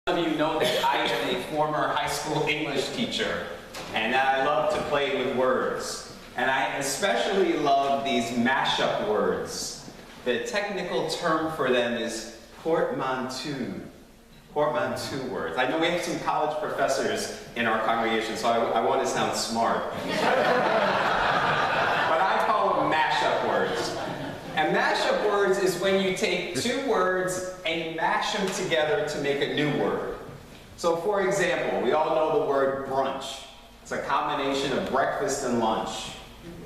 Some of you know that I am a former high school English teacher, and I love to play with words. And I especially love these mashup words. The technical term for them is portmanteau. Portmanteau words. I know we have some college professors in our congregation, so I want to sound smart. But I call them mashup words. And mashup words is when you take two words and you mash them together to make a new word. So for example, we all know the word brunch. It's a combination of breakfast and lunch.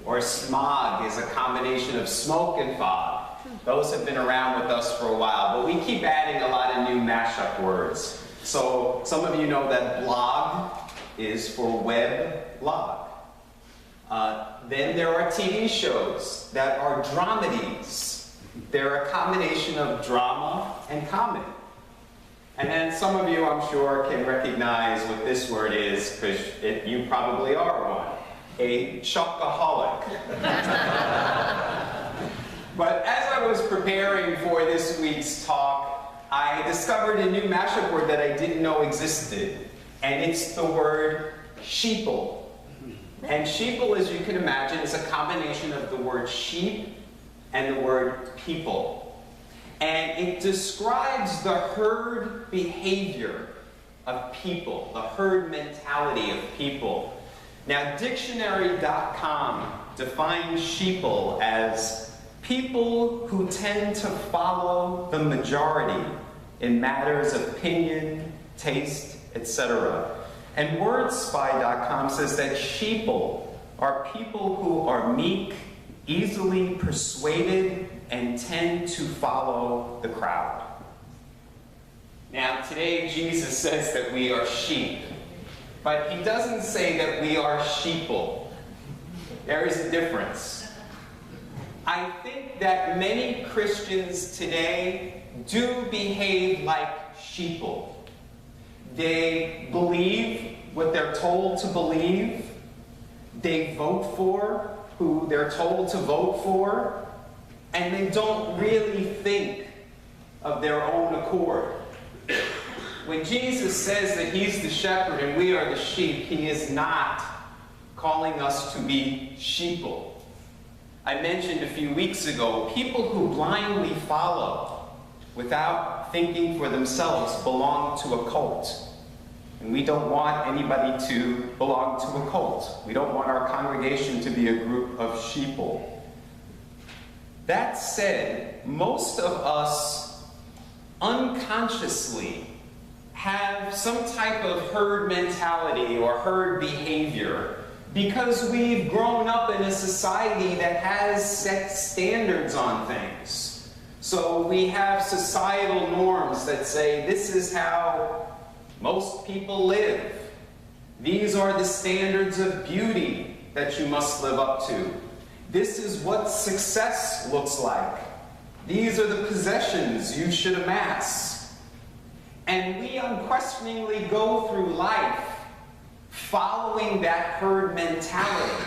Or smog is a combination of smoke and fog. Those have been around with us for a while, but we keep adding a lot of new mashup words. So some of you know that blog is for web blog. Then there are TV shows that are dramedies. They're a combination of drama and comedy. And then some of you, I'm sure, can recognize what this word is, because you probably are one. A chocoholic. But as I was preparing for this week's talk, I discovered a new mashup word that I didn't know existed. And it's the word sheeple. And sheeple, as you can imagine, is a combination of the word sheep and the word people. And it describes the herd behavior of people, the herd mentality of people. Now, dictionary.com defines sheeple as people who tend to follow the majority in matters of opinion, taste, etc. And wordspy.com says that sheeple are people who are meek, easily persuaded, and tend to follow the crowd. Now, today Jesus says that we are sheep, but he doesn't say that we are sheeple. There is a difference. I think that many Christians today do behave like sheeple. They believe what they're told to believe. They vote for who they're told to vote for. And they don't really think of their own accord. When Jesus says that he's the shepherd and we are the sheep, he is not calling us to be sheeple. I mentioned a few weeks ago, people who blindly follow without thinking for themselves belong to a cult. And we don't want anybody to belong to a cult. We don't want our congregation to be a group of sheeple. That said, most of us unconsciously have some type of herd mentality or herd behavior because we've grown up in a society that has set standards on things. So we have societal norms that say this is how most people live. These are the standards of beauty that you must live up to. This is what success looks like. These are the possessions you should amass. And we unquestioningly go through life following that herd mentality.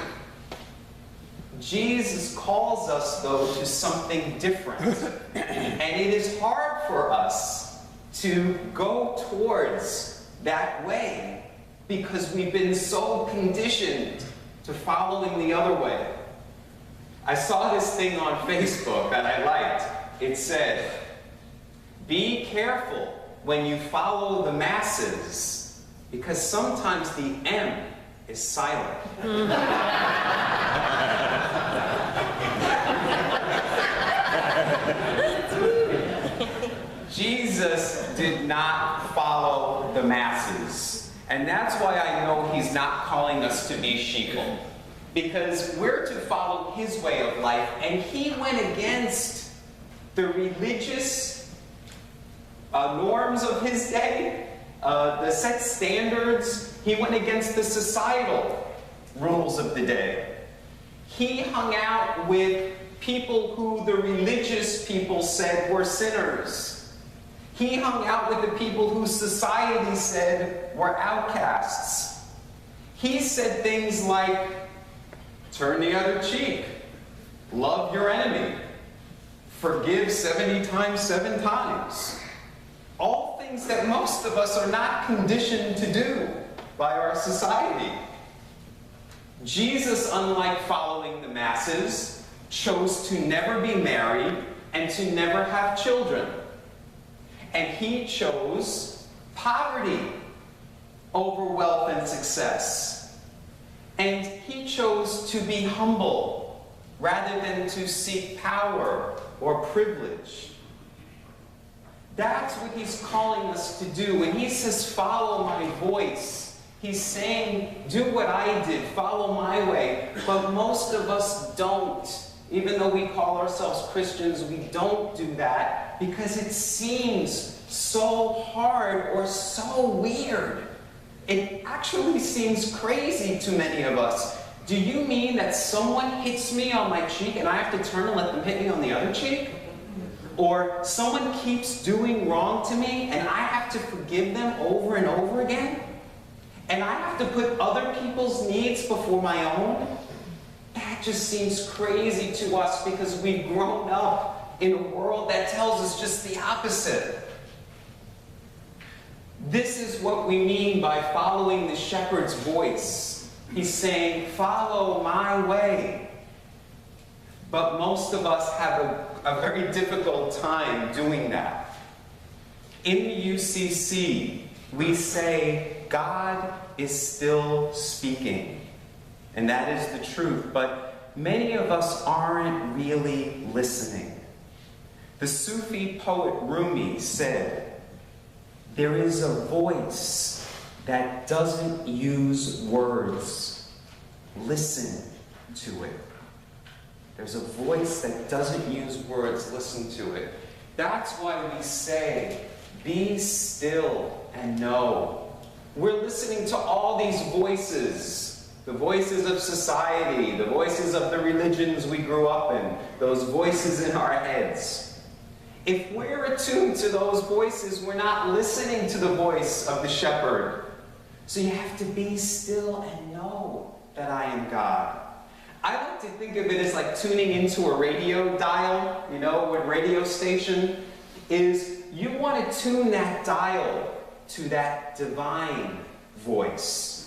Jesus calls us, though, to something different. And it is hard for us to go towards that way because we've been so conditioned to following the other way. I saw this thing on Facebook that I liked. It said, "Be careful when you follow the masses, because sometimes the M is silent." Jesus did not follow the masses. And that's why I know he's not calling us to be sheeple. Because we're to follow his way of life, and he went against the religious norms of his day, the set standards. He went against the societal rules of the day. He hung out with people who the religious people said were sinners. He hung out with the people who society said were outcasts. He said things like, turn the other cheek, love your enemy, forgive 70 times, 7 times. All things things that most of us are not conditioned to do by our society. Jesus, unlike following the masses, chose to never be married and to never have children. And he chose poverty over wealth and success. And he chose to be humble rather than to seek power or privilege. That's what he's calling us to do. When he says, follow my voice, he's saying, do what I did, follow my way. But most of us don't. Even though we call ourselves Christians, we don't do that because it seems so hard or so weird. It actually seems crazy to many of us. Do you mean that someone hits me on my cheek and I have to turn and let them hit me on the other cheek? Or someone keeps doing wrong to me and I have to forgive them over and over again? And I have to put other people's needs before my own? That just seems crazy to us because we've grown up in a world that tells us just the opposite. This is what we mean by following the shepherd's voice. He's saying, follow my way. But most of us have a very difficult time doing that. In the UCC, we say, God is still speaking. And that is the truth. But many of us aren't really listening. The Sufi poet Rumi said, there is a voice that doesn't use words. Listen to it. There's a voice that doesn't use words. Listen to it. That's why we say, be still and know. We're listening to all these voices. The voices of society, the voices of the religions we grew up in, those voices in our heads. If we're attuned to those voices, we're not listening to the voice of the shepherd. So you have to be still and know that I am God. I like to think of it as like tuning into a radio dial, you know, what radio station is. You want to tune that dial to that divine voice.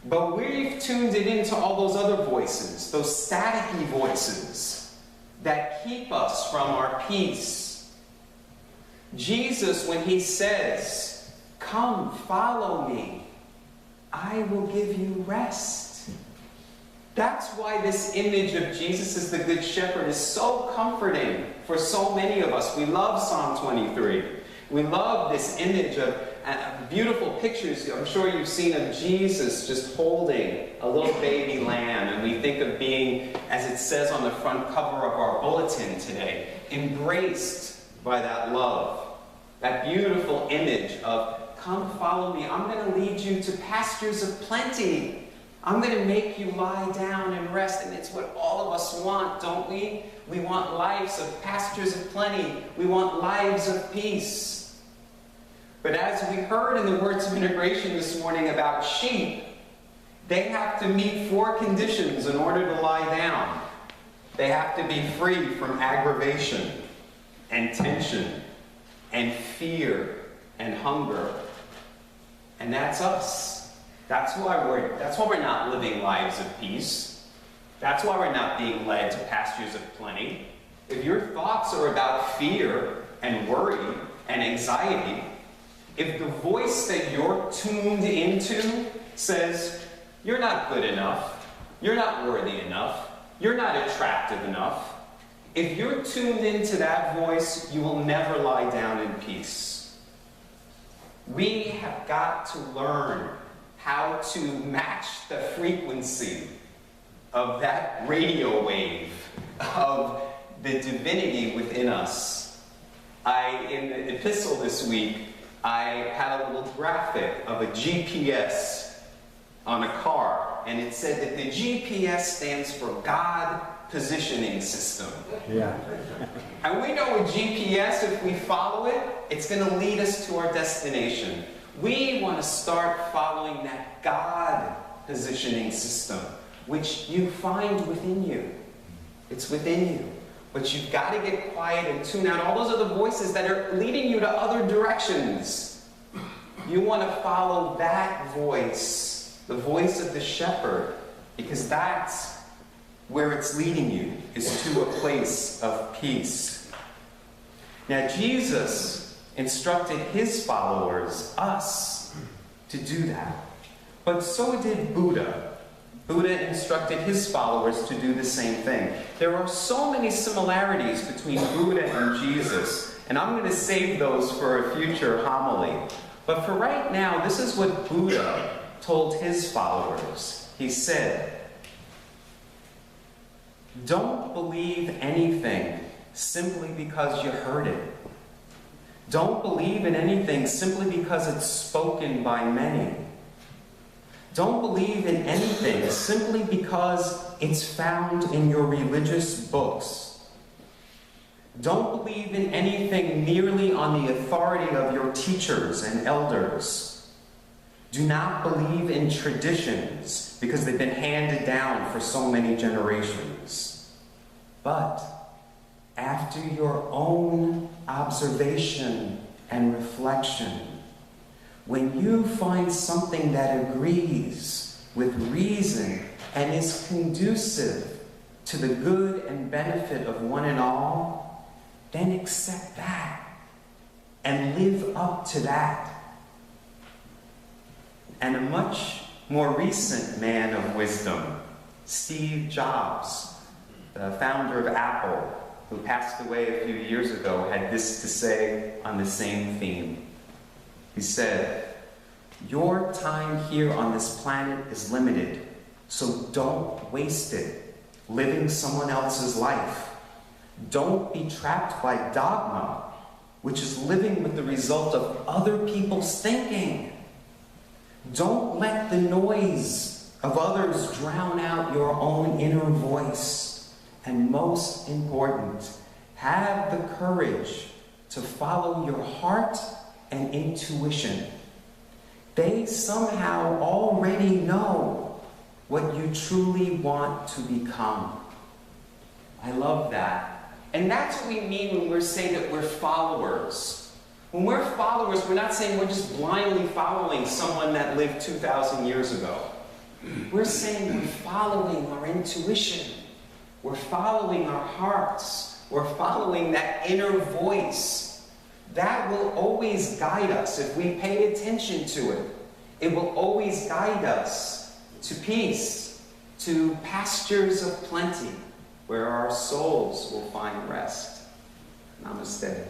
But we've tuned it into all those other voices, those staticky voices that keep us from our peace. Jesus, when he says, come, follow me, I will give you rest. That's why this image of Jesus as the Good Shepherd is so comforting for so many of us. We love Psalm 23. We love this image of beautiful pictures. I'm sure you've seen of Jesus just holding a little baby lamb. And we think of being, as it says on the front cover of our bulletin today, embraced by that love. That beautiful image of, come follow me. I'm going to lead you to pastures of plenty. I'm going to make you lie down and rest. And it's what all of us want, don't we? We want lives of pastures of plenty. We want lives of peace. But as we heard in the words of integration this morning about sheep, they have to meet 4 conditions in order to lie down. They have to be free from aggravation and tension and fear and hunger. And that's us. That's why we're not living lives of peace. That's why we're not being led to pastures of plenty. If your thoughts are about fear and worry and anxiety, if the voice that you're tuned into says, you're not good enough, you're not worthy enough, you're not attractive enough, if you're tuned into that voice, you will never lie down in peace. We have got to learn how to match the frequency of that radio wave of the divinity within us. In the epistle this week, I had a little graphic of a GPS on a car, and it said that the GPS stands for God Positioning System. Yeah. And we know with GPS, if we follow it, it's going to lead us to our destination. We want to start following that God Positioning System, which you find within you. It's within you. But you've got to get quiet and tune out all those other voices that are leading you to other directions. You want to follow that voice, the voice of the shepherd, because that's where it's leading you, is to a place of peace. Now, Jesus instructed his followers, us, to do that. But so did Buddha. Buddha instructed his followers to do the same thing. There are so many similarities between Buddha and Jesus, and I'm going to save those for a future homily. But for right now, this is what Buddha told his followers. He said, "Don't believe anything simply because you heard it. Don't believe in anything simply because it's spoken by many. Don't believe in anything simply because it's found in your religious books. Don't believe in anything merely on the authority of your teachers and elders. Do not believe in traditions because they've been handed down for so many generations. But after your own observation and reflection, when you find something that agrees with reason and is conducive to the good and benefit of one and all, then accept that and live up to that." And a much more recent man of wisdom, Steve Jobs, the founder of Apple, who passed away a few years ago, had this to say on the same theme. He said, "Your time here on this planet is limited, so don't waste it living someone else's life. Don't be trapped by dogma, which is living with the result of other people's thinking. Don't let the noise of others drown out your own inner voice. And most important, have the courage to follow your heart and intuition. They somehow already know what you truly want to become." I love that. And that's what we mean when we're saying that we're followers. When we're followers, we're not saying we're just blindly following someone that lived 2,000 years ago. We're saying we're following our intuition. We're following our hearts. We're following that inner voice. That will always guide us if we pay attention to it. It will always guide us to peace, to pastures of plenty, where our souls will find rest. Namaste.